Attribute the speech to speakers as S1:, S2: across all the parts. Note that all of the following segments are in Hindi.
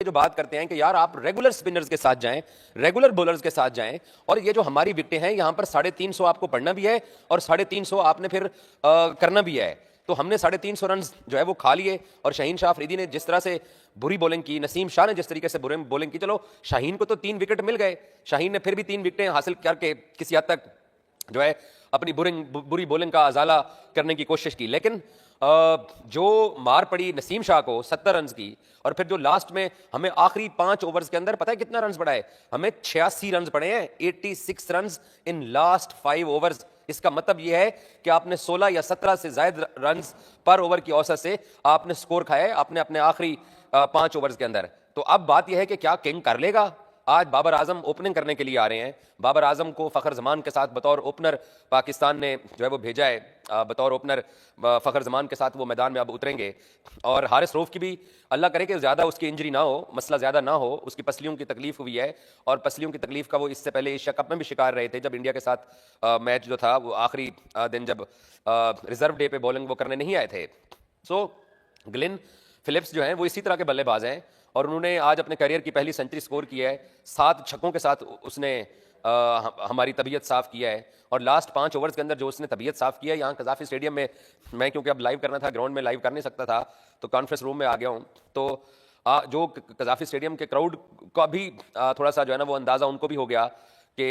S1: जो बात करते हैं कि यार आप रेगुलर स्पिनर्स के साथ जाएं, रेगुलर बॉलर्स के साथ जाएं, और ये जो हमारी विकेटें हैं यहां पर 350 आपको पढ़ना भी है और 350 आपने फिर करना भी है। तो हमने 350 रन जो है वो खा लिए, और शाहीन शाह अफरीदी ने जिस तरह से बुरी बॉलिंग की, नसीम शाह ने जिस तरीके से बुरी बॉलिंग की, चलो शाहीन को तो 3 विकेट मिल गए, शाहीन ने फिर भी 3 विकेटें हासिल करके किसी हद तक जो है अपनी बुरी बॉलिंग का अजाला करने की कोशिश की। लेकिन जो मार पड़ी नसीम शाह को 70 रन की, और फिर जो लास्ट में हमें आखिरी 5 ओवर्स के अंदर पता है कितना रन पड़ा है, हमें 86 रन पड़े हैं, 86 रन इन लास्ट 5 ओवर्स। इसका मतलब यह है कि आपने 16 या 17 से ज्यादा रन पर ओवर की औसत से आपने स्कोर खाया है आपने अपने आखिरी 5 ओवर्स के अंदर। तो अब बात यह है कि क्या किंग कर लेगा। आज बाबर आजम ओपनिंग करने के लिए आ रहे हैं। बाबर आजम को फखर जमान के साथ बतौर ओपनर पाकिस्तान ने जो है वो भेजा है, बतौर ओपनर फखर जमान के साथ वो मैदान में अब उतरेंगे। और हारिस रऊफ की भी अल्लाह करे कि ज़्यादा उसकी इंजरी ना हो, मसला ज़्यादा ना हो, उसकी पसलियों की तकलीफ हुई है, और पसलियों की तकलीफ का वो इससे पहले एशिया कप में भी शिकार रहे थे, जब इंडिया के साथ मैच जो था वो आखिरी दिन जब रिजर्व डे पे बॉलिंग वो करने नहीं आए थे। सो ग्लेन फिलिप्स जो हैं वो इसी तरह के बल्लेबाज हैं, और उन्होंने आज अपने करियर की पहली सेंचुरी स्कोर की है। 7 छक्कों के साथ उसने हमारी तबीयत साफ किया है, और लास्ट 5 ओवर्स के अंदर जो उसने तबीयत साफ किया है यहाँ कजाफी स्टेडियम में, मैं क्योंकि अब लाइव करना था, ग्राउंड में लाइव कर नहीं सकता था, तो कॉन्फ्रेंस रूम में आ गया हूँ। तो जो कजाफी स्टेडियम के क्राउड का भी थोड़ा सा जो है ना वो अंदाज़ा उनको भी हो गया कि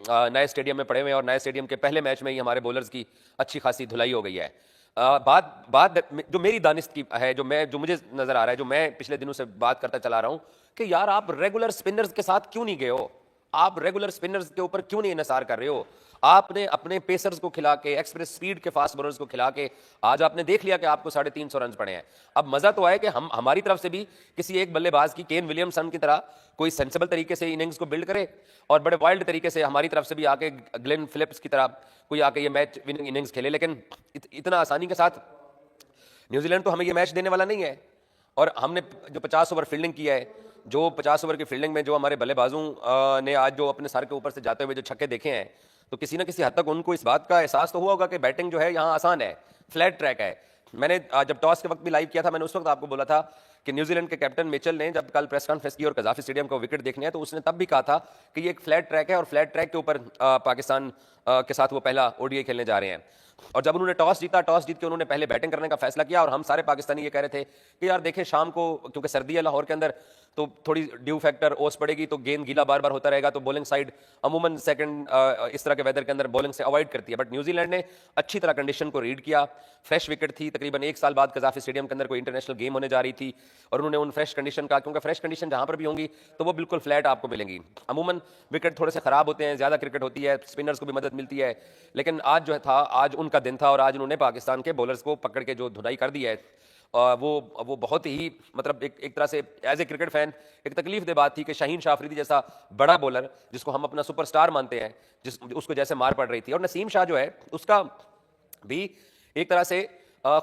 S1: नए स्टेडियम में पड़े हुए हैं, और नए स्टेडियम के पहले मैच में ही हमारे बॉलर्स की अच्छी खासी धुलाई हो गई है। बात जो मेरी दानिश की है, जो मुझे नजर आ रहा है, जो मैं पिछले दिनों से बात करता चला रहा हूं कि यार आप रेगुलर स्पिनर्स के साथ क्यों नहीं गए हो, आप रेगुलर स्पिनर्स के ऊपर क्यों नहीं इन्हिसार कर रहे हो। आपने अपने पेसर्स को खिला के, एक्सप्रेस स्पीड के फास्ट बॉलर्स को खिला के आज आपने देख लिया कि आपको 350 रन पड़े हैं। अब मजा तो आए कि हमारी तरफ से भी किसी एक बल्लेबाज की, केन विलियमसन की तरह कोई सेंसिबल तरीके से इनिंग्स को बिल्ड करे, और बड़े वाइल्ड तरीके से हमारी तरफ से भी आके ग्लेन फिलिप्स की तरह कोई आके ये मैच विनिंग इनिंग्स खेले। लेकिन इतना आसानी के साथ न्यूजीलैंड तो हमें ये मैच देने वाला नहीं है। और हमने जो 50 ओवर फील्डिंग की है, जो 50 ओवर की फील्डिंग में जो हमारे बल्लेबाजों ने आज जो अपने सर के ऊपर से जाते हुए जो छक्के देखे हैं, तो किसी ना किसी हद तक उनको इस बात का एहसास तो हुआ होगा कि बैटिंग जो है यहाँ आसान है, फ्लैट ट्रैक है। मैंने जब टॉस के वक्त भी लाइव किया था, मैंने उस वक्त आपको बोला था कि न्यूजीलैंड के कैप्टन मिचेल ने जब कल प्रेस कॉन्फ्रेंस की और कजाफी स्टेडियम को विकेट देखने है, तो उसने तब भी कहा था कि ये एक फ्लैट ट्रैक है, और फ्लैट ट्रैक के ऊपर पाकिस्तान के साथ वो पहला ओडीआई खेलने जा रहे हैं। और जब उन्होंने टॉस जीत के उन्होंने पहले बैटिंग करने का फैसला किया, और हम सारे पाकिस्तानी ये कह रहे थे कि यार देखें शाम को, क्योंकि सर्दी है लाहौर के अंदर, तो थोड़ी ड्यू फैक्टर ओस पड़ेगी, तो गेंद गीला बार बार होता रहेगा, तो बॉलिंग साइड अमूमन सेकंड इस तरह के वेदर के अंदर बॉलिंग से अवॉइड करती है। बट न्यूजीलैंड ने अच्छी तरह कंडीशन को रीड किया, फ्रेश विकेट थी, तकरीबन 1 साल बाद कजाफी स्टेडियम के अंदर कोई इंटरनेशनल गेम होने जा रही थी, और उन्होंने उन फ्रेश कंडीशन का, क्योंकि फ्रेश कंडीशन जहां पर भी होंगी तो वो बिल्कुल फ्लैट आपको मिलेंगी। अमूमन विकेट थोड़े से खराब होते हैं, ज्यादा क्रिकेट होती है, स्पिनर्स को भी मदद मिलती है, लेकिन आज जो था, आज उनका दिन था, और आज उन्होंने पाकिस्तान के बॉलर्स को पकड़ के जो धुनाई कर दी है, वो बहुत ही मतलब एक तरह से एज ए क्रिकेट फैन एक तकलीफ दे बात थी कि शाहीन शाह अफरीदी जैसा बड़ा बॉलर, जिसको हम अपना सुपरस्टार मानते हैं, उसको जैसे मार पड़ रही थी। और नसीम शाह जो है उसका भी एक तरह से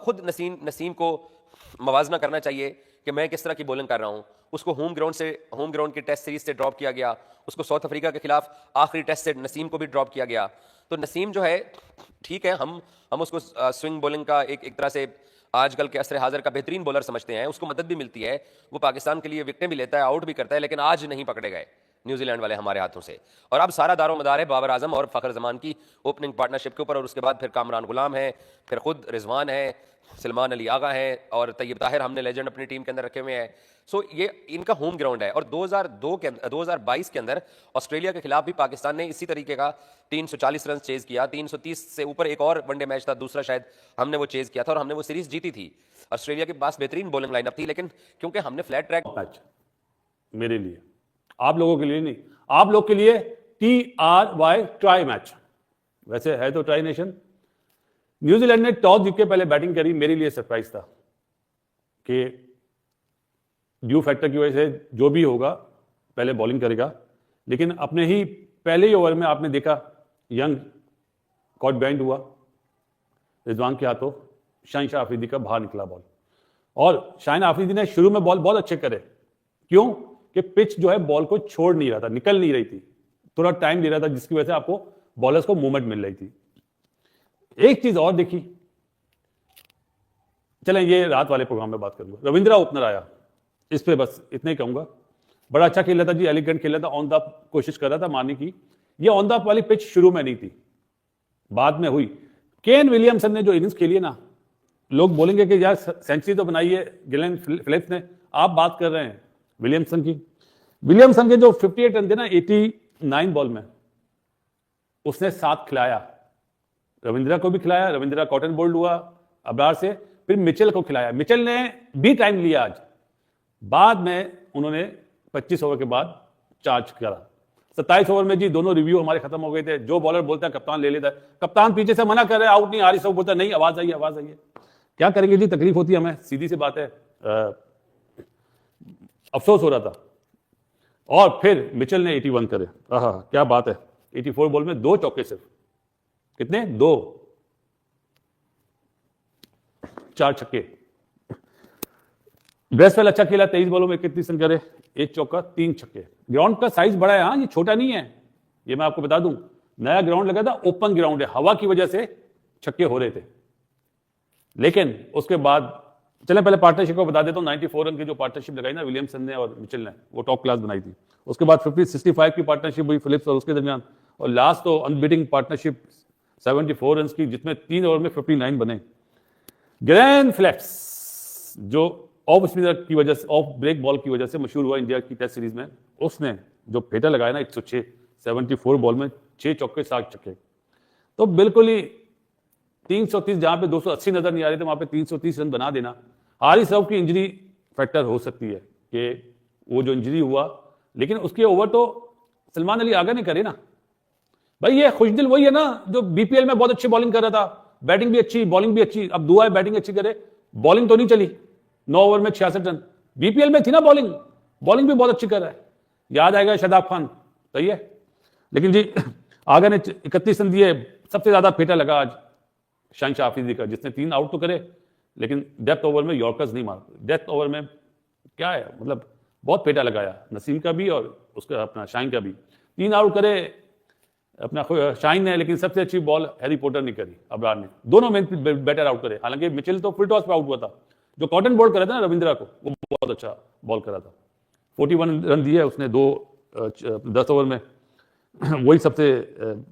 S1: खुद नसीम को मवाजना करना चाहिए कि मैं किस तरह की बॉलिंग कर रहा हूं। उसको होम ग्राउंड की टेस्ट सीरीज से ड्रॉप किया गया, उसको साउथ अफ्रीका के खिलाफ आखिरी टेस्ट से नसीम को भी ड्रॉप किया गया। तो नसीम जो है ठीक है, हम उसको स्विंग बॉलिंग का एक तरह से आजकल के असर हाजिर का बेहतरीन बॉलर समझते हैं, उसको मदद भी मिलती है, वो पाकिस्तान के लिए विकेटें भी लेता है, आउट भी करता है, लेकिन आज नहीं पकड़े गए न्यूजीलैंड वाले हमारे हाथों से। और अब सारा दारोमदार है बाबर आजम और फखर जमान की ओपनिंग पार्टनरशिप के ऊपर, और उसके बाद फिर कामरान गुलाम है, फिर खुद रिजवान है, सलमान अली आगा है, और तैयब ताहिर हमने लेजेंड अपनी टीम के अंदर रखे हुए हैं। सो ये इनका होम ग्राउंड है। और 2022 के अंदर ऑस्ट्रेलिया के खिलाफ भी पाकिस्तान ने इसी तरीके का 340 रन चेज किया, 330 से ऊपर एक और वनडे मैच था दूसरा, शायद हमने वो चेज किया था, और हमने वो सीरीज जीती थी। ऑस्ट्रेलिया के पास बेहतरीन बॉलिंग लाइनअप थी, लेकिन क्योंकि हमने फ्लैट ट्रैक
S2: मैच, मेरे लिए, आप लोगों के लिए नहीं, आप लोग के लिए TRY ट्राई मैच, वैसे है तो ट्राई नेशन। न्यूजीलैंड ने टॉस जीत के पहले बैटिंग करी, मेरे लिए सरप्राइज था कि ड्यू फैक्टर की वजह से जो भी होगा पहले बॉलिंग करेगा, लेकिन अपने ही पहले ही ओवर में आपने देखा यंग कॉट बैंड हुआ रिजवान के हाथों, शाहीन शाह अफरीदी का बाहर निकला बॉल, और शाहीन अफरीदी ने शुरू में बॉल बहुत अच्छे करे, क्यों कि पिच जो है बॉल को छोड़ नहीं रहा था, निकल नहीं रही थी, थोड़ा टाइम ले रहा था, जिसकी वजह से आपको बॉलर्स को मूवमेंट मिल रही थी। एक चीज और देखी, चलें ये रात वाले प्रोग्राम में बात करूंगा, रविंद्रा ओपनर आया, इस पे बस इतना ही कहूंगा। बड़ा अच्छा खेल रहा था जी, एलिगेंट खेल रहा था, ऑन द कोशिश कर रहा था मारने की। ये ऑन द वाली पिच शुरू में नहीं थी, बाद में हुई। केन विलियमसन ने जो इनिंग्स खेली है ना, लोग बोलेंगे कि यार सेंचुरी तो बनाई है गिलेन फिलिप्स ने, आप बात कर रहे हैं विलियमसन की। विलियमसन के जो 58 रन थे ना 89 बॉल में, उसने 7 खिलाया, रविंद्रा को भी खिलाया, रविंद्रा कॉटन बोल्ड हुआ अब्रार से, फिर मिचेल को खिलाया। मिचेल ने भी टाइम लिया आज, बाद में उन्होंने 25 ओवर के बाद चार्ज करा। 27 ओवर में जी दोनों रिव्यू हमारे खत्म हो गए थे। जो बॉलर बोलता है कप्तान ले लेता है, कप्तान पीछे से मना कर रहे आउट नहीं, हारिस बोलता नहीं आवाज आई आवाज आई है। क्या करेंगे जी, तकलीफ होती है हमें, सीधी सी बात है। अफसोस हो रहा था। और फिर मिचेल ने 81 करे, क्या बात है। 84 बॉल में 2 चौके सिर्फ, कितने 2 4 छक्के। ब्रेसवेल अच्छा खेला, 23 बॉलों में 31 रन करे, 1 चौका 3 छक्के। ग्राउंड का साइज बड़ा है, हाँ ये छोटा नहीं है, ये मैं आपको बता दूं। नया ग्राउंड लगा था, ओपन ग्राउंड है, हवा की वजह से छक्के हो रहे थे। लेकिन उसके बाद चले पहले पार्टनरशिप को बता देता हूं। 94 रन की जो पार्टनरशिप लगाई ना विलियमसन ने और मिचेल ने, वो टॉप क्लास बनाई थी। उसके बाद 50-65 की पार्टनरशिप हुई फिलिप्स और उसके दरमियान, और लास्ट तो अनबीटिंग पार्टनरशिप 74 रन की, जिसमें 3 ओवर में 59 बने। ग्लेन फिलिप्स जो ऑफ स्पिनर की वजह से, ऑफ ब्रेक बॉल की वजह से मशहूर हुआ इंडिया की टेस्ट सीरीज में, उसने जो फेटा लगाया ना 106, 74 बॉल में 6 चौके 7 छक्के, तो बिल्कुल ही 330 जहां पे 280 नजर नहीं आ रहे थे, वहां पे 330 रन बना देना। हारिस राव की इंजरी फैक्टर हो सकती है कि वो जो इंजरी हुआ, लेकिन उसके ओवर तो सलमान अली आगा ने करे ना भाई। ये खुशदिल वही है ना जो बीपीएल में बहुत अच्छी बॉलिंग कर रहा था, बैटिंग भी अच्छी, बॉलिंग भी अच्छी। अब दुआ है बैटिंग अच्छी करे, बॉलिंग तो नहीं चली। 9 ओवर में 66 रन, बीपीएल में थी ना बॉलिंग, बॉलिंग भी बहुत अच्छी कर रहा है। याद आएगा शादाब खान, सही है। लेकिन जी आगा ने 31 रन दिए, सबसे ज्यादा फेटा लगा आज शहनशाह अफरीदी का, जिसने 3 आउट तो करे, लेकिन डेथ ओवर में यॉर्कर्स नहीं मार। डेथ ओवर में क्या है, मतलब बहुत फेटा लगाया, नसीम का भी और उसका अपना शाइन का भी। 3 आउट करे अपना शाइन ने, लेकिन सबसे अच्छी बॉल हैरी पॉटर ने करी, अबरार ने। दोनों में बेटर आउट करे। हालांकि मिचेल तो फुल टॉस पे आउट हुआ था, जो कॉटन बॉल करा था ना रविंद्रा को, वो बहुत अच्छा बॉल करा था। 41 रन दिए उसने 10 ओवर में, वही सबसे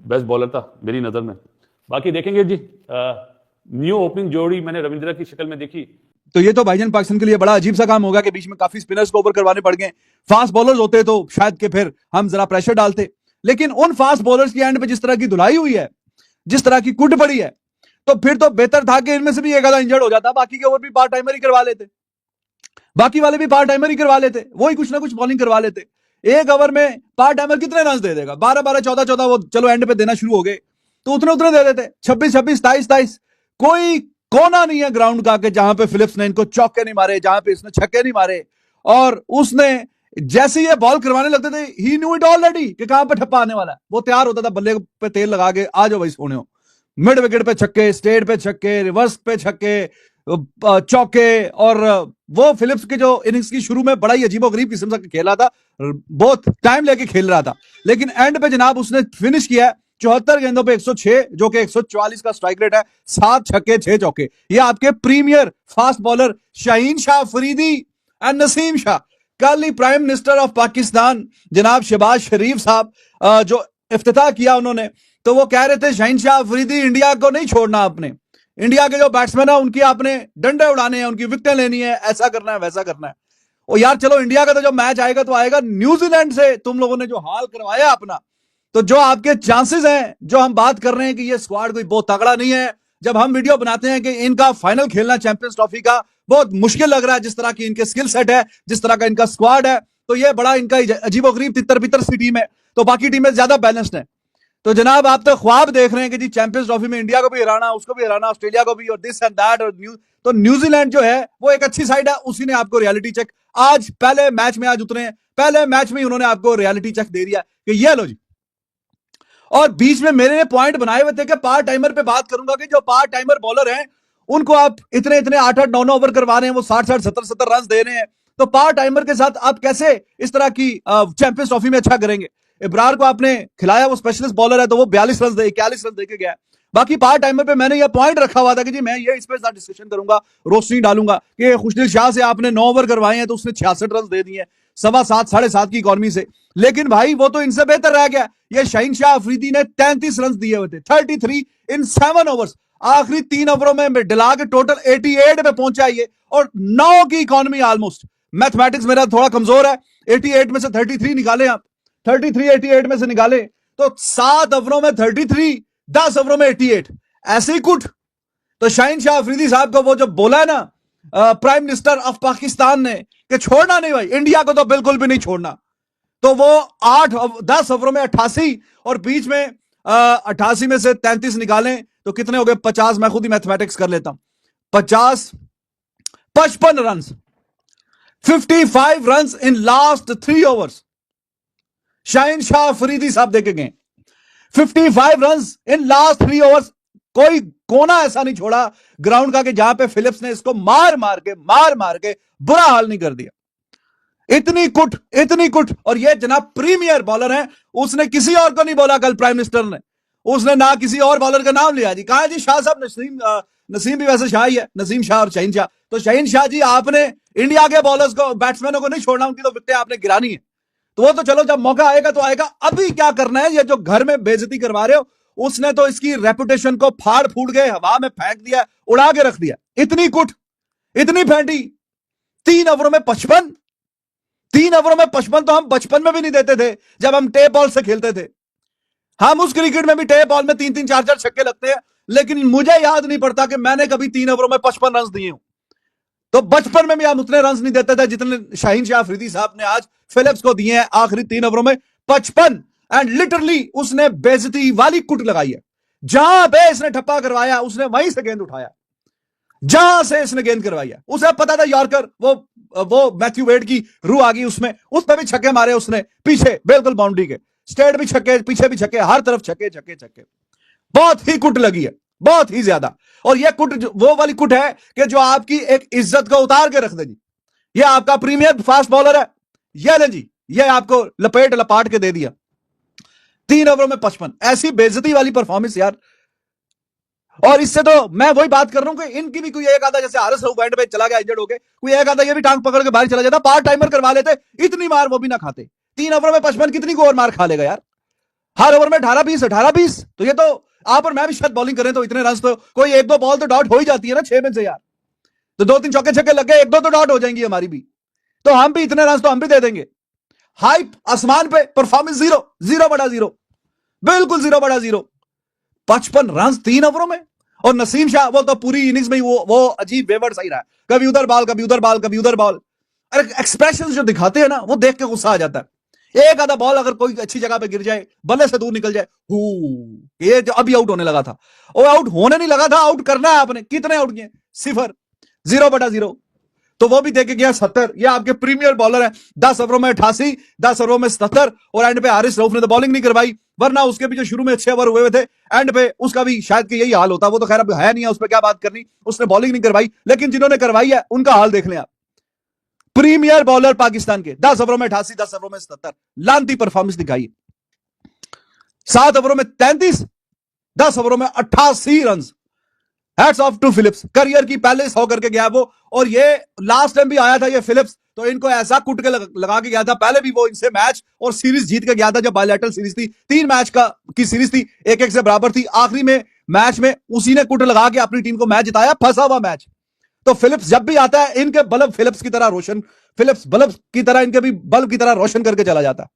S2: बेस्ट बॉलर था मेरी नजर में। बाकी देखेंगे जी, न्यू ओपनिंग जोड़ी मैंने रविंद्रा की शक्ल में देखी।
S3: तो ये तो भाईजान पाकिस्तान के लिए बड़ा अजीब सा काम होगा कि बीच में काफी स्पिनर्स को ओवर करवाने पड़ गए। फास्ट बॉलर्स होते तो शायद के फिर हम जरा प्रेशर डालते, लेकिन उन फास्ट बॉलर्स की एंड पे जिस तरह की धुलाई हुई है, जिस तरह की कुट पड़ी है, तो फिर तो बेहतर था कि इनमें से भी एक आधा इंजर्ड हो जाता, बाकी के ओवर भी पार्ट टाइमर ही करवा लेते, बाकी वाले भी पार्ट टाइमर ही करवा लेते, वही कुछ ना कुछ बॉलिंग करवा लेते। एक ओवर में पार्ट टाइमर कितने रन दे देगा? 12-12, 14-14, वो चलो एंड पे देना शुरू हो गए तो उतने उतने दे देते। 26-26, 23-23, कोई कोना नहीं है ग्राउंड का कि जहां पे फिलिप्स ने इनको चौके नहीं मारे, जहां पे इसने छक्के नहीं मारे। और उसने जैसे ये बॉल करवाने लगते थे, ही न्यू इट ऑलरेडी कि कहां पे ठप्पा आने वाला है। वो तैयार होता था बल्ले पे तेल लगा के, आ जाओ भाई सोने हो। मिड विकेट पे छक्के, स्ट्रेट पे छक्के, रिवर्स पे छक्के, चौके। और वो फिलिप्स के जो इनिंग्स की शुरू में बड़ा ही अजीबोगरीब किस्म का खेला था, बहुत टाइम लेके खेल रहा था, लेकिन एंड पे जनाब उसने फिनिश किया 74 गेंदों पे 106, जो कि 144 का स्ट्राइक रेट है, 7 छक्के 6 चौके। ये आपके premier fast bowler Shaheen Shah Afridi and Naseem Shah. कल ही प्राइम मिनिस्टर ऑफ पाकिस्तान जनाब शहबाज शरीफ साहब जो इफ्तिताह किया उन्होंने, तो वो कह रहे थे शाहीन शाह अफरीदी इंडिया को नहीं छोड़ना, आपने इंडिया के जो बैट्समैन है उनकी आपने डंडे उड़ाने हैं, उनकी विकेटें लेनी है, ऐसा करना है वैसा करना है। और यार चलो इंडिया का तो जब मैच आएगा तो आएगा, न्यूजीलैंड से तुम लोगों ने जो हाल करवाया अपना, तो जो आपके चांसेस हैं, जो हम बात कर रहे हैं कि ये स्क्वाड कोई बहुत तगड़ा नहीं है, जब हम वीडियो बनाते हैं कि इनका फाइनल खेलना चैंपियंस ट्रॉफी का बहुत मुश्किल लग रहा है, जिस तरह की इनके स्किल सेट है, जिस तरह का इनका स्क्वाड है, तो ये बड़ा इनका अजीबोगरीब तितर बितर सी टीम है, तो बाकी टीमें ज्यादा बैलेंस्ड है। तो जनाब आप तो ख्वाब देख रहे हैं कि जी चैंपियंस ट्रॉफी में इंडिया को भी हराना, उसको भी हराना, ऑस्ट्रेलिया को भी, और दिस एंड दैट, और तो न्यूजीलैंड जो है वो एक अच्छी साइड है, उसी ने आपको रियलिटी चेक आज पहले मैच में आज उतरे हैं, पहले मैच में ही उन्होंने आपको रियलिटी चेक दे दिया कि ये लो जी। और बीच में मेरे पॉइंट बनाए हुए थे कि पार्ट टाइमर पे बात करूंगा कि जो पार्ट टाइमर बॉलर हैं उनको आप इतने 8-8, 9-9 ओवर करवा रहे हैं, वो 60-60, 70-70 रन दे रहे हैं, तो पार्ट टाइमर के साथ आप कैसे इस तरह की चैंपियंस ट्रॉफी में अच्छा करेंगे? इब्रार को आपने खिलाया, वो स्पेशलिस्ट बॉलर है, तो वो 42 रन दे 41 रन दे के गया। बाकी पार्ट टाइमर पे मैंने ये पॉइंट रखा हुआ था कि जी मैं ये इस पे डिस्कशन करूंगा, रोशनी डालूंगा कि खुशदिल शाह से आपने 9 ओवर करवाए हैं तो उसने 66 रन दे दिए, 7.25 7.5 की इकॉनमी से। लेकिन भाई वो तो इनसे बेहतर रह गया। ये शाहीन शाह अफरीदी ने 33 रन दिए हुए थे, 33 इन 7 ओवर्स। आखिरी 3 ओवरों में डिला के टोटल 88 पे पहुंचा ये, और 9 की इकॉनमी ऑलमोस्ट। मैथमेटिक्स मेरा थोड़ा कमजोर है, 88 में से 33 निकाले आप, 33 88 में से निकाले तो 7 ओवरों में 33, 10 ओवरों में 88, ऐसे ही कुछ। तो शाहीन शाह अफरीदी साहब को वो जो बोला है ना प्राइम मिनिस्टर ऑफ पाकिस्तान ने कि छोड़ना नहीं भाई, इंडिया को तो बिल्कुल भी नहीं छोड़ना, तो वो 10 ओवरों में 88 और बीच में 88 में से 33 निकालें तो कितने हो गए 50। मैं खुद ही मैथमेटिक्स कर लेता हूं, 50 55 run, 55 run in last 3 overs Shaheen Shah Afridi साहब देखे गए। 55 रन इन लास्ट 3 ओवर्स। कोई कोना ऐसा नहीं छोड़ा ग्राउंड का कि जहां पे फिलिप्स ने इसको मार मार के बुरा हाल नहीं कर दिया। इतनी कुट। और ये जनाब प्रीमियर बॉलर है, उसने किसी और को नहीं बोला कल प्राइम मिनिस्टर ने, उसने ना किसी और बॉलर का नाम लिया जी। कहा जी शाह साहब, नसीम भी वैसे शाह ही है, नसीम शाह और शाहीन शाह। तो शाहीन शाह जी आपने इंडिया के बॉलर्स को, बैट्समैनों को नहीं छोड़ना, उनकी तो विकेटें आपने गिरानी है। तो वो तो चलो जब मौका आएगा तो आएगा, अभी क्या करना है, ये जो घर में बेइज्जती करवा रहे हो, उसने तो इसकी रेपुटेशन को फाड़ फूड़ के हवा में फेंक दिया, उड़ा के रख दिया। इतनी कुट, इतनी फेंटी। 3 ओवरों में 55, 3 ओवरों में 55 तो हम बचपन में भी नहीं देते थे जब हम टेप बॉल से खेलते थे। हम उस क्रिकेट में भी टेप बॉल में 3-3 4-4 छक्के लगते हैं, लेकिन मुझे याद नहीं पड़ता कि मैंने कभी 3 ओवरों में 55 रन दिए हूं। तो बचपन में भी हम उतने रन नहीं देते थे जितने शाहीन शाह अफरीदी साहब ने आज फिलिप्स को दिए हैं आखिरी 3 ओवरों में 55। एंड लिटरली उसने बेइज्जती वाली कुट लगाई है। जहां पे इसने ठप्पा करवाया उसने वहीं से गेंद उठाया, जहां से इसने गेंद करवाई है। उसे पता था यॉर्कर, वो मैथ्यू वेड की रूह आ गई उसमें, उस पर भी छक्के मारे उसने, पीछे बिल्कुल बाउंड्री के, स्ट्रेट भी छक्के, पीछे भी छक्के, हर तरफ छक्के छक्के छक्के। बहुत ही कुट लगी है, बहुत ही ज्यादा। और यह कुट वो वाली कुट है कि जो आपकी एक इज्जत को उतार के रख देगी। ये आपका प्रीमियर फास्ट बॉलर है, ये ले जी, ये आपको लपाट के दे दिया 3 ओवरों में 55। ऐसी बेइज्जती वाली परफॉर्मेंस यार। और इससे तो मैं वही बात कर रहा हूं कि इनकी भी कोई एक आधा, जैसे आरएस राव बैंड पे चला गया इंजर्ड होके, कोई एक आधा ये भी टांग पकड़ के बाहर चला जाता, पार्ट टाइमर करवा लेते, इतनी मार वो भी ना खाते। 3 ओवर में 55 कितनी को और मार खा लेगा यार। हर ओवर में 18-20 तो ये तो आप और मैं भी शायद बॉलिंग करें तो इतने रन तो कोई 1-2 बॉल तो डॉट हो ही जाती है ना 6 में से यार। तो 2-3 चौके छक्के लग गए, 1-2 तो डॉट हो जाएंगी हमारी भी, तो हम भी इतने रन तो हम भी दे देंगे। हाइप आसमान पे, परफॉर्मेंस 0/0, बिल्कुल 0/0। 55 रन 3 ओवरों में। और नसीम शाह वो तो पूरी इनिंग्स में वो अजीब वेवर्ड सही रहा है, कभी उधर बॉल कभी उधर बॉल कभी उधर बॉल। अरे एक्सप्रेशन जो दिखाते हैं ना वो देख के गुस्सा आ जाता है। एक आधा बॉल अगर कोई अच्छी जगह पे गिर जाए, बल्ले से दूर निकल जाए, ये जो अभी आउट होने लगा था, वो आउट होने नहीं लगा था, आउट करना है आपने। कितने आउट किए? 0/0। तो वो भी देखे गया 70। ये आपके प्रीमियर बॉलर है, 10 ओवरों में 88, 10 ओवरों में 77। और एंड पे हारिस रऊफ ने तो बॉलिंग नहीं करवाई, वरना उसके भी जो शुरू में अच्छे ओवर हुए थे एंड पे उसका भी शायद कि यही हाल होता। वो तो खैर अब है नहीं है, उस पर क्या बात करनी, उसने बॉलिंग नहीं करवाई। लेकिन जिन्होंने करवाई है उनका हाल देख लें आप। प्रीमियर बॉलर पाकिस्तान के 10 ओवरों में 88, 10 ओवरों में 77, लांती परफॉर्मेंस दिखाई। 7 ओवरों में 33, 10 ओवरों में 88 run. Hats off to Phillips, career की पहले 100 करके गया वो। और ये लास्ट टाइम भी आया था ये फिलिप्स, तो इनको ऐसा कुट के लगा के गया था। पहले भी वो इनसे मैच और सीरीज जीत के गया था, जब बायलैटरल सीरीज थी, 3 मैच की सीरीज थी, 1-1 से बराबर थी। आखिरी में मैच में उसी ने कुट लगा के अपनी टीम को मैच जिताया, फंसा हुआ मैच। तो फिलिप्स जब भी आता है, इनके बल्ब फिलिप्स की तरह रोशन, फिलिप्स बल्ब की तरह इनके भी बल्ब की तरह रोशन करके चला जाता है।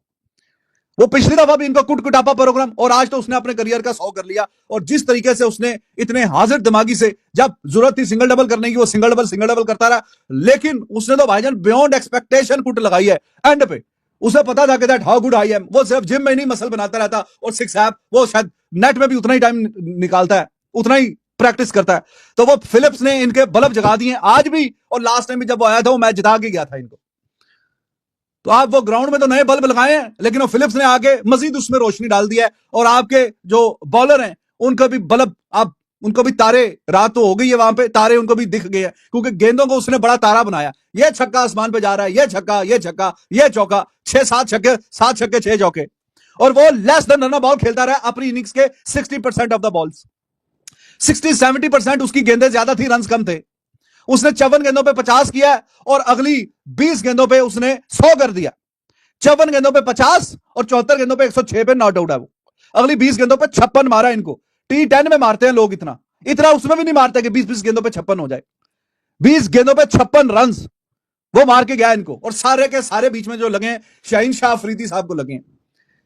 S3: वो पिछली दफा भी इनको कुट कुटापा प्रोग्राम, और आज तो उसने अपने करियर का 100 कर लिया। और जिस तरीके से उसने इतने हाजिर दिमागी से, जब जरूरत थी सिंगल डबल करने की, वो सिंगल डबल करता रहा। लेकिन उसने तो भाईजान बियॉन्ड एक्सपेक्टेशन कुट लगाई है एंड पे। उसे पता था कि that how good I am. वो सिर्फ जिम में नहीं मसल बनाता रहता, और 6 ऐप वो शायद नेट में भी उतना ही टाइम निकालता है, उतना ही प्रैक्टिस करता है। तो वो फिलिप्स ने इनके बल्ब जगा दिए आज भी, और लास्ट टाइम भी जब वो आया था वो मैच जिता के गया था इनको। तो आप वो ग्राउंड में तो नए बल्ब लगाए हैं, लेकिन वो फिलिप्स ने आके मजीद उसमें रोशनी डाल दिया है। और आपके जो बॉलर हैं उनका भी बल्ब, आप उनको भी तारे, रात तो हो गई है वहां पे, तारे उनको भी दिख गए हैं, क्योंकि गेंदों को उसने बड़ा तारा बनाया। ये छक्का आसमान पे जा रहा है, ये छक्का, ये छक्का, ये चौका, 6-7 छक्के, 7 छक्के 6 चौके। और वो लेस देन रन बॉल खेलता रहा अपनी इनिंग्स के 60% ऑफ द बॉल्स। 60-70% उसकी गेंदें ज्यादा थी, रन कम थे। उसने 54 गेंदों पे 50 किया और अगली 20 गेंदों पे उसने 100 कर दिया। 54 गेंदों पे 50 और 74 गेंदों पे 106 पे नॉट आउट है वो। अगली 20 गेंदों पे 56 मारा इनको। T10 में मारते हैं लोग इतना इतना, उसमें भी नहीं मारते कि 20-20 गेंदों पे 56 हो जाए। 20 गेंदों पे 56 रन वो मार के गया इनको। और सारे के सारे बीच में जो लगे शाहीन शाह अफरीदी साहब को लगे,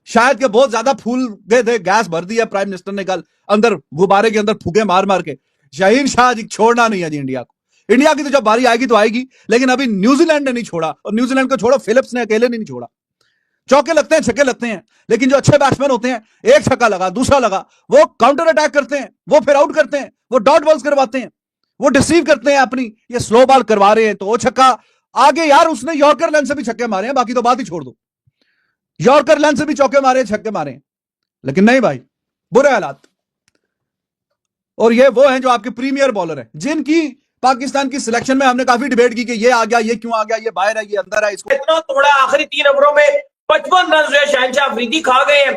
S3: शायद के बहुत ज्यादा फूल गए थे, गैस भर दिया प्राइम मिनिस्टर ने कल अंदर गुब्बारे के अंदर फूके मार मार के। शाहीन शाह जी छोड़ना नहीं है जी इंडिया को। इंडिया की तो जब बारी आएगी तो आएगी, लेकिन अभी न्यूजीलैंड ने नहीं छोड़ा। और न्यूजीलैंड को छोड़ो, फिलिप्स ने अकेले नहीं छोड़ा। चौके लगते हैं, छक्के लगते हैं, लेकिन जो अच्छे बैट्समैन होते हैं, एक छक्का लगा, दूसरा लगा, वो काउंटर अटैक करते हैं, वो फिर आउट करते हैं, वो डॉट बॉल्स करवाते हैं, वो डिसीव करते हैं अपनी। ये स्लो बॉल करवा रहे हैं तो वो छक्का आगे यार, उसने यॉर्कर लेंथ से भी छक्के मारे हैं, बाकी तो बात ही छोड़ दो। यॉर्कर लेंथ से भी चौके मारे, छक्के मारे, लेकिन नहीं भाई, बुरे हालात। और ये वो हैं जो आपके प्रीमियर बॉलर हैं, जिनकी पाकिस्तान की सिलेक्शन में हमने काफी डिबेट की कि ये आ गया, ये क्यों आ गया, ये बाहर है, ये अंदर है, इसको
S4: इतना तोड़ा। आखिरी 3 ओवरों में 55 रन जो है शाहीन शाह अफरीदी खा गए हैं।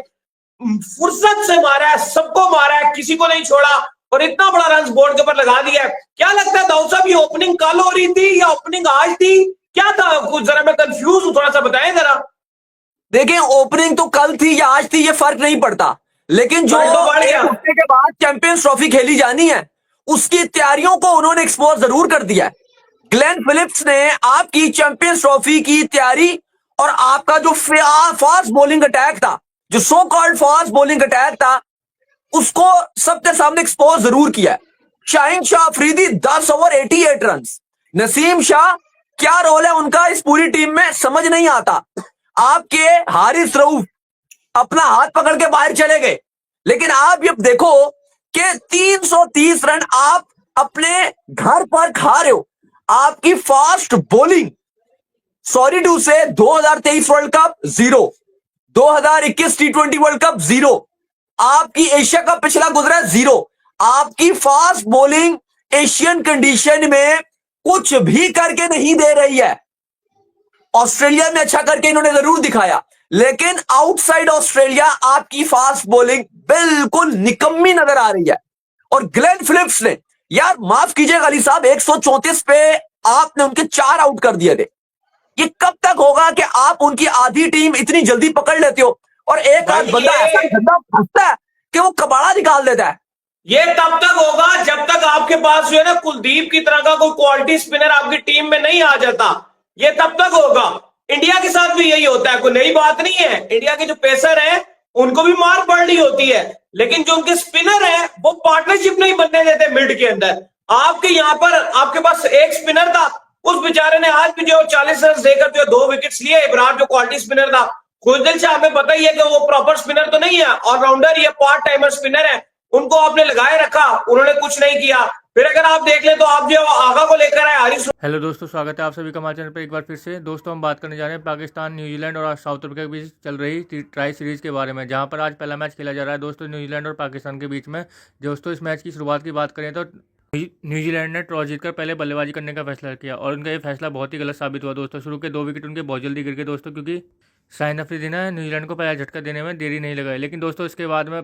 S4: फुर्सत से मारा है, सबको मारा है, किसी को नहीं छोड़ा और इतना बड़ा रन बोर्ड के ऊपर लगा दिया है। क्या लगता है दाऊद साहब, ये ओपनिंग कल हो रही थी या ओपनिंग आज थी, क्या था? कुछ जरा मैं कंफ्यूज हूं, थोड़ा सा बताएं जरा।
S5: देखिए, ओपनिंग तो कल थी या आज थी ये फर्क नहीं पड़ता, लेकिन जो एक हफ्ते के बाद चैंपियंस ट्रॉफी खेली जानी है उसकी तैयारियों को उन्होंने एक्सपोज जरूर कर दिया है। ग्लेन फिलिप्स ने आपकी चैंपियंस ट्रॉफी की तैयारी और आपका जो फास्ट बॉलिंग अटैक था, जो so called fast bowling attack था, उसको सबके सामने एक्सपोज जरूर किया है। Shaheen Shah Afridi 10 over 88 run. नसीम शाह, क्या रोल है उनका इस पूरी टीम में समझ नहीं आता। आपके हारिस रऊफ अपना हाथ पकड़ के बाहर चले गए, लेकिन आप ये देखो कि 330 रन आप अपने घर पर खा रहे हो। आपकी फास्ट बॉलिंग, सॉरी टू से, 2023 world cup 0, 2021 T20 world cup 0, आपकी एशिया कप पिछला गुजरा 0। आपकी फास्ट बॉलिंग एशियन कंडीशन में कुछ भी करके नहीं दे रही है। ऑस्ट्रेलिया में अच्छा करके इन्होंने जरूर दिखाया, लेकिन आउटसाइड ऑस्ट्रेलिया आपकी फास्ट बॉलिंग बिल्कुल निकम्मी नजर आ रही है। और ग्लेन फिलिप्स ने, यार माफ कीजिएगा अली साहब, 134 पे आपने उनके 4 आउट कर दिए थे। ये कब तक होगा कि आप उनकी आधी टीम इतनी जल्दी पकड़ लेते हो और एक आध बंदा ऐसा गंदा फंसता है कि वो कबाड़ा निकाल देता है।
S4: ये तब तक होगा जब तक आपके पास जो है ना कुलदीप की तरह का कोई क्वालिटी स्पिनर आपकी टीम में नहीं आ जाता। ये तब तक होगा। इंडिया के साथ भी यही होता है, कोई नई बात नहीं है। इंडिया के जो पेसर हैं उनको भी मार पड़ रही होती है, लेकिन जो उनके स्पिनर हैं वो पार्टनरशिप नहीं बनने देते मिड के अंदर। आपके यहां पर आपके पास एक स्पिनर था, उस बेचारे ने आज भी जो 40 रन देकर जो 2 विकेट्स लिए। इब्रार जो क्वालिटी स्पिनर था, खुशदिल शाह हमें पता ही है कि वो प्रॉपर स्पिनर तो नहीं है, ऑलराउंडर ही है, पार्ट टाइमर स्पिनर है। उनको आपने लगाए रखा, उन्होंने कुछ नहीं किया। फिर अगर आप देख ले तो आप जो आगा को लेकर आए हारिस।
S6: हेलो दोस्तों, स्वागत है आप सभी का हमारे चैनल पर एक बार फिर से। दोस्तों, हम बात करने जा रहे हैं पाकिस्तान, न्यूजीलैंड और साउथ अफ्रीका के बीच चल रही ट्राई सीरीज के बारे में, जहां पर आज पहला मैच खेला जा रहा है दोस्तों न्यूजीलैंड और पाकिस्तान के बीच में। दोस्तों, इस मैच की शुरुआत की बात करें तो न्यूजीलैंड ने टॉस जीतकर पहले बल्लेबाजी करने का फैसला किया और उनका ये फैसला बहुत ही गलत साबित हुआ दोस्तों। शुरू के 2 विकेट उनके बहुत जल्दी गिर गए दोस्तों, क्योंकि शाहीन अफरीदी ने न्यूजीलैंड को पहला झटका देने में देरी नहीं लगाई। लेकिन दोस्तों, इसके बाद में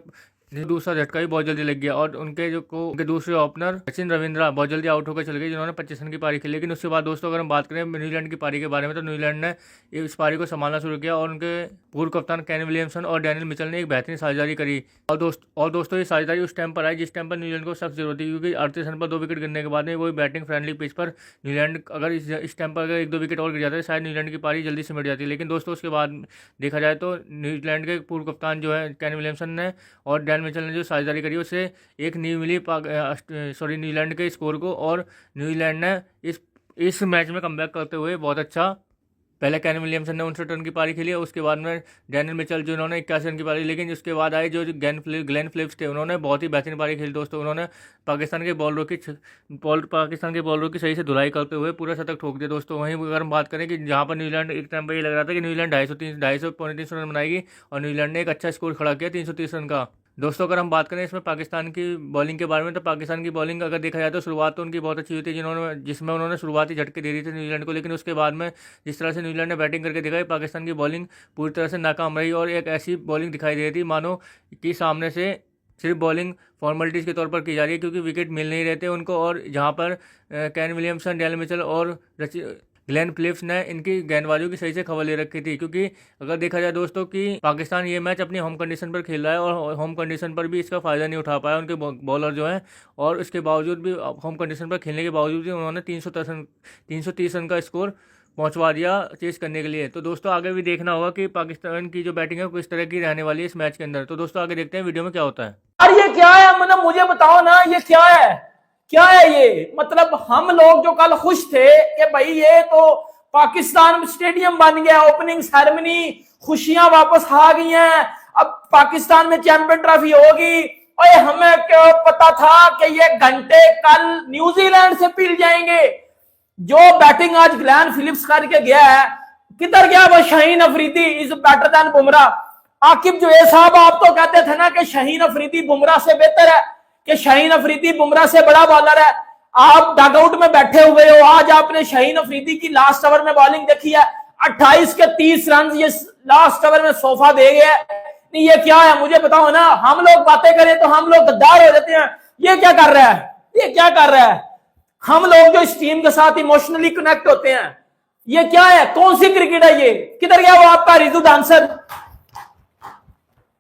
S6: दूसरा झटका भी बहुत जल्दी लग गया और उनके दूसरे ओपनर सचिन रविंद्रा बहुत जल्दी आउट होकर चले गए, जिन्होंने 25 रन की पारी खेली। लेकिन उसके बाद दोस्तों, अगर हम बात करें न्यूजीलैंड की पारी के बारे में, तो न्यूजीलैंड ने इस पारी को संभालना शुरू किया और उनके पूर्व कप्तान केन विलियमसन और डैनियल मिचेल ने एक बेहतरीन साझेदारी करी। और दोस्तों, ये साझेदारी उस टाइम पर आई जिस टाइम पर न्यूजीलैंड को सख्त जरूरत थी, क्योंकि 38 रन पर 2 विकेट गिरने के बाद में वही बैटिंग फ्रेंडली पिच पर न्यूजीलैंड अगर इस टाइम पर अगर 1-2 विकेट और गिर जाते तो शायद न्यूजीलैंड की पारी जल्दी सिमट जाती। लेकिन दोस्तों, उसके बाद देखा जाए तो न्यूजीलैंड के पूर्व कप्तान जो है केन विलियमसन ने और डैनियल मिचेल ने जो साझेदारी करी, उससे एक नींव मिली न्यूजीलैंड के स्कोर को। और न्यूजीलैंड ने इस मैच में कमबैक करते हुए बहुत अच्छा, पहले केन विलियमसन ने 59 रन की पारी खेली, उसके बाद में डैनियल मिचेल जो उन्होंने 81 रन की पारी, लेकिन उसके बाद आए जो ग्लेन फिलिप्स थे, उन्होंने बहुत ही बेहतरीन पारी खेली दोस्तों। उन्होंने पाकिस्तान के बॉलरों की सही से धुलाई करते हुए पूरा शतक ठोक दिया दोस्तों। वहीं अगर हम बात करें कि जहाँ पर न्यूजीलैंड एक टाइम पर ये लग रहा था कि न्यूजीलैंड 250 रन बनाएगी और न्यूजीलैंड ने एक अच्छा स्कोर खड़ा किया 330 रन का। दोस्तों, अगर हम बात करें इसमें पाकिस्तान की बॉलिंग के बारे में, तो पाकिस्तान की बॉलिंग अगर देखा जाए तो शुरुआत तो उनकी बहुत अच्छी हुई थी, जिसमें उन्होंने शुरुआती झटके दे दी थी न्यूजीलैंड को। लेकिन उसके बाद में जिस तरह से न्यूजीलैंड ने बैटिंग करके दिखाई, पाकिस्तान की बॉलिंग पूरी तरह से नाकाम रही और एक ऐसी बॉलिंग दिखाई दे रही थी मानो कि सामने से सिर्फ बॉलिंग फॉर्मेलिटीज़ के तौर पर की जा रही है, क्योंकि विकेट मिल नहीं रहते उनको। और जहाँ पर कैन विलियमसन, डेल मिचेल और ग्लेन फिलिप्स ने इनकी गेंदबाजों की सही से खबर ले रखी थी। क्योंकि अगर देखा जाए दोस्तों कि पाकिस्तान ये मैच अपनी होम कंडीशन पर खेल रहा है और होम कंडीशन पर भी इसका फ़ायदा नहीं उठा पाया उनके बॉलर जो हैं, और उसके बावजूद भी होम कंडीशन पर खेलने के बावजूद भी उन्होंने 330 रन का स्कोर पहुंचवा दिया चेस करने के लिए। तो दोस्तों आगे भी देखना होगा कि पाकिस्तान की जो बैटिंग है किस तरह की रहने वाली है इस मैच के अंदर। तो दोस्तों आगे देखते हैं वीडियो में क्या होता है।
S7: यार ये क्या है, मतलब मुझे बताओ ना, ये क्या है, क्या है ये? मतलब हम लोग जो कल खुश थे कि भाई ये तो पाकिस्तान स्टेडियम बन गया, ओपनिंग सेरेमनी, खुशियां वापस आ गई हैं, अब पाकिस्तान में चैंपियन ट्रॉफी होगी। और हमें क्यों पता था कि ये घंटे कल न्यूजीलैंड से पिल जाएंगे। जो बैटिंग आज ग्लेन फिलिप्स करके गया है, किधर गया वो Shaheen Afridi, is better than Bumrah. Aqib जो है साहब, आप तो कहते थे ना कि शाहीन अफरीदी बुमराह से बेहतर है, कि शाहीन अफरीदी बुमराह से बड़ा बॉलर है। आप डगआउट में बैठे हुए हो, आज आपने शाहीन अफरीदी की लास्ट ओवर में बॉलिंग देखी है, 28 के 30 रन ये लास्ट ओवर में सोफा दे गया। नहीं ये क्या है मुझे बताओ ना। हम लोग बातें करें तो हम लोग गद्दार हो जाते हैं। ये क्या कर रहा है, ये क्या कर रहा है? हम लोग जो इस टीम के साथ इमोशनली कनेक्ट होते हैं, ये क्या है, कौन सी क्रिकेट है ये? किधर गया वो आपका रिजू डांसर?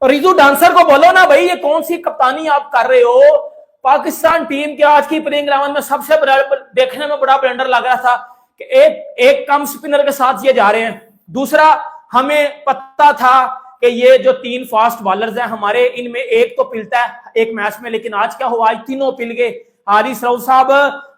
S7: रिजू डांसर को बोलो ना भाई, ये कौन सी कप्तानी आप कर रहे हो? पाकिस्तान टीम के आज की प्लेइंग 11 में सबसे बड़ा देखने में बड़ा ब्लंडर लग रहा था कि एक कम स्पिनर के साथ ये जा रहे हैं। दूसरा, हमें पता था कि ये जो 3 फास्ट बॉलर्स हैं हमारे, इनमें एक तो पिलता है एक मैच में, लेकिन आज क्या हुआ, आज तीनों पिल गए। हारिस रऊफ साहब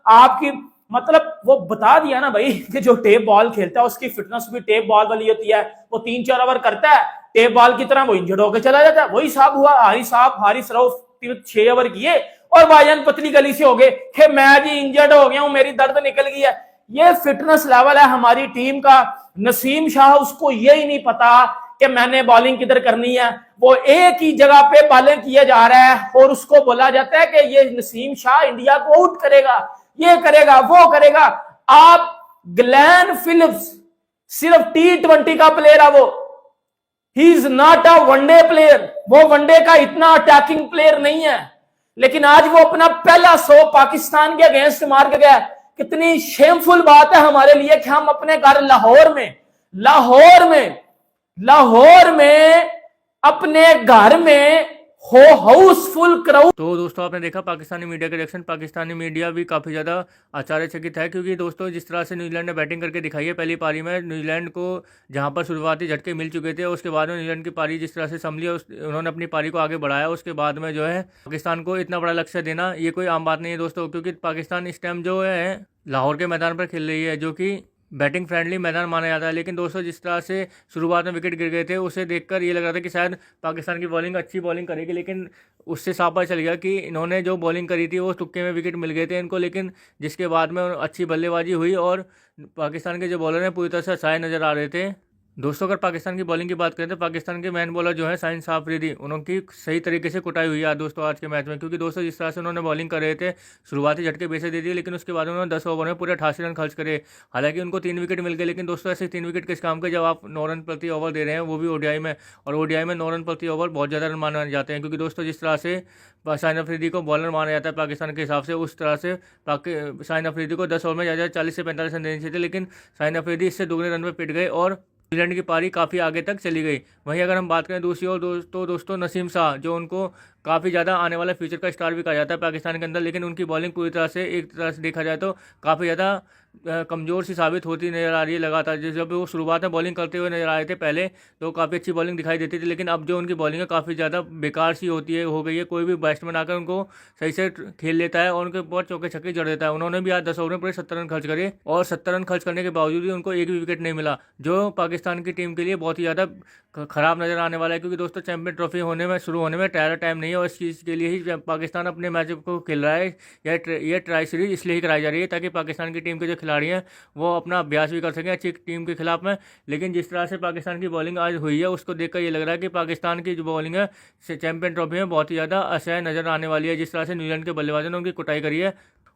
S7: आपकी मतलब वो बता दिया ना भाई कि जो टेप बॉल खेलता है उसकी फिटनेस भी टेप बॉल वाली होती है। वो 3-4 ओवर करता है टेप बॉल की तरह, वो इंजर्ड होकर चला जाता है। वही साहब हुआ, हारिस रऊफ 6 ओवर किए और भाईजान पतली गली से हो गए कि मैं जी इंजर्ड हो गया हूं, मेरी दर्द निकल गई है। ये फिटनेस लेवल है हमारी टीम का। नसीम शाह, उसको ये ही नहीं पता कि मैंने बॉलिंग किधर करनी है, वो एक ही जगह पे बॉलिंग किया जा रहा है और उसको बोला जाता है कि ये नसीम शाह इंडिया को आउट करेगा, ये करेगा, वो करेगा। आप ग्लेन फिलिप्स सिर्फ T20 का प्लेयर है, वो he is not a one day player, वो वनडे का इतना अटैकिंग प्लेयर नहीं है। लेकिन आज वो अपना पहला 100 पाकिस्तान के अगेंस्ट मार के गया। कितनी शेमफुल बात है हमारे लिए कि हम अपने घर लाहौर में अपने घर में हो हाउसफुल क्राउड।
S6: तो दोस्तों आपने देखा पाकिस्तानी मीडिया के रिएक्शन। पाकिस्तानी मीडिया भी काफ़ी ज़्यादा आश्चर्यचकित है, क्योंकि दोस्तों जिस तरह से न्यूजीलैंड ने बैटिंग करके दिखाई है पहली पारी में, न्यूजीलैंड को जहां पर शुरुआती झटके मिल चुके थे, उसके बाद में न्यूजीलैंड की पारी जिस तरह से संभली, उन्होंने अपनी पारी को आगे बढ़ाया। उसके बाद में जो है पाकिस्तान को इतना बड़ा लक्ष्य देना ये कोई आम बात नहीं है दोस्तों, क्योंकि पाकिस्तान इस टाइम जो है लाहौर के मैदान पर खेल रही है, जो कि बैटिंग फ्रेंडली मैदान माना जाता है। लेकिन दोस्तों जिस तरह से शुरुआत में विकेट गिर गए थे, उसे देखकर ये लग रहा था कि शायद पाकिस्तान की बॉलिंग अच्छी बॉलिंग करेगी, लेकिन उससे साफ पता चल गया कि इन्होंने जो बॉलिंग करी थी वो तुक्के में विकेट मिल गए थे इनको। लेकिन जिसके बाद में अच्छी बल्लेबाजी हुई और पाकिस्तान के जो बॉलर हैं पूरी तरह से अच्छाए नज़र आ रहे थे। दोस्तों अगर पाकिस्तान की बॉलिंग की बात करें तो पाकिस्तान के मैन बॉलर जो है शाहीन अफरीदी, उनकी सही तरीके से कुटाई हुई है दोस्तों आज के मैच में। क्योंकि दोस्तों जिस तरह से उन्होंने बॉलिंग कर रहे थे, शुरुआती झटके बेचे दे दिए, लेकिन उसके बाद उन्होंने 10 ओवर में पूरे 88 रन खर्च करे। हालांकि उनको 3 विकेट मिल गए, लेकिन दोस्तों ऐसे 3 विकेट किस काम के जब आप 9 रन प्रति ओवर दे रहे हैं, वो भी ओडीआई में। और ओडीआई में 9 रन प्रति ओवर बहुत ज़्यादा रन माने जाते हैं, क्योंकि दोस्तों जिस तरह से शाहीन अफरीदी को बॉलर माना जाता है पाकिस्तान के हिसाब से, उस तरह से शाहीन अफरीदी को 10 ओवर में ज़्यादा 40 से 45 रन देने चाहिए थे। लेकिन शाहीन अफरीदी इससे दुगने रन पर पिट गए और न्यूजीलैंड की पारी काफ़ी आगे तक चली गई। वहीं अगर हम बात करें दूसरी ओर दोस्तों नसीम शाह, जो उनको काफ़ी ज़्यादा आने वाला फ्यूचर का स्टार भी कहा जाता है पाकिस्तान के अंदर, लेकिन उनकी बॉलिंग पूरी तरह से एक तरह से देखा जाए तो काफ़ी ज़्यादा कमज़ोर सी साबित होती नज़र आ रही है लगातार। जब वो शुरुआत में बॉलिंग करते हुए नजर आए थे पहले, तो काफ़ी अच्छी बॉलिंग दिखाई देती थी, लेकिन अब जो उनकी बॉलिंग है काफ़ी ज़्यादा बेकार सी होती है, हो गई है। कोई भी बैट्समैन आकर उनको सही से खेल लेता है और उनके बहुत चौके छक्के जड़ देता है। उन्होंने भी आज 10 ओवर में पूरे 70 रन खर्च करे और 70 रन खर्च करने के बावजूद भी उनको एक भी विकेट नहीं मिला, जो पाकिस्तान की टीम के लिए बहुत ही ज़्यादा खराब नज़र आने वाला है। क्योंकि दोस्तों चैंपियन ट्रॉफी शुरू होने में टायर टाइम नहीं है, और इस चीज़ के लिए ही पाकिस्तान अपने मैच को खेल रहा है। यह ट्राई सीरीज इसलिए ही कराई जा रही है ताकि पाकिस्तान की टीम के जो खिलाड़ी हैं वो अपना अभ्यास भी कर सकें अच्छी टीम के खिलाफ में। लेकिन जिस तरह से पाकिस्तान की बॉलिंग आज हुई है, उसको देखकर ये लग रहा है कि पाकिस्तान की जो बॉलिंग है चैंपियन ट्रॉफी में बहुत ही ज़्यादा असह्य नज़र आने वाली है। जिस तरह से न्यूजीलैंड के बल्लेबाजों ने उनकी कुटाई करी है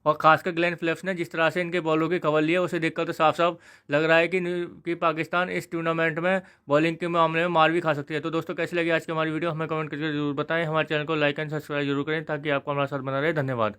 S6: और खासकर ग्लेन फिलिप्स ने जिस तरह से इनके बॉलों की कवर लिया, उसे देखकर तो साफ साफ लग रहा है कि पाकिस्तान इस टूर्नामेंट में बॉलिंग के मामले में मार भी खा सकती है। तो दोस्तों कैसी लगी आज की हमारी वीडियो, हमें कमेंट करके जरूर बताएं। हमारे चैनल को लाइक एंड सब्सक्राइब जरूर करें ताकि आपको हमारे साथ बना रहे। धन्यवाद।